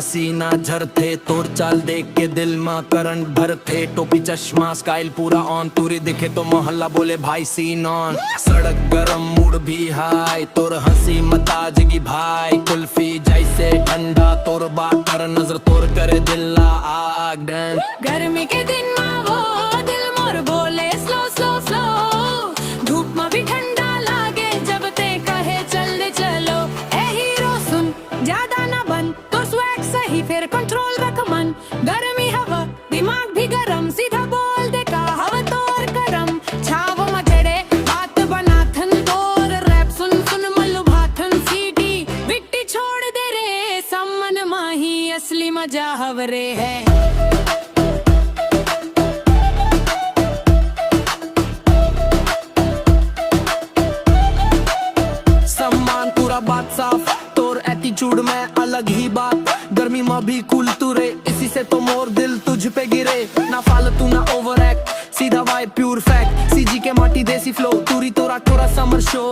पसीना झरते, तोर चाल देख के दिल में करंट भरते। टोपी चश्मा स्टाइल पूरा ऑन, तुरी दिखे तो मोहल्ला बोले भाई सीन ऑन। सड़क गरम मूड भी हाई, तोर हंसी मताजगी भाई। कुल्फी जैसे ठंडा तोर बात कर, नजर तोर करे दिल आग। गर्मी के दिन में वो दिल मोर बोले स्लो स्लो स्लो। धूप में भी ठंडा लागे जब ते कहे चल दे चलो। ए हीरो सुन ज्यादा ना बन, तो स्वैग सही फिर कंट्रोल रख मन। गर्मी हवा दिमाग भी गरम, सीधा बोल दे का हवा तोर करम। छाव मजड़े बात बनाथन तोर, रैप सुन सुन मल्लू भाथन सीडी। बिट्टी छोड़ दे रे सम्मन माही, असली मजा हवरे है। बात साफ, तोर एटीट्यूड में अलग ही बात। गर्मी में भी कूल तू रे, इसी से तो मोर दिल तुझ पे गिरे। ना फालतू ना ओवर एक्ट, सीधा वाइब प्योर फैक्ट। सीजी के माटी देसी फ्लो, तूरी तोरा टोरा समर शो।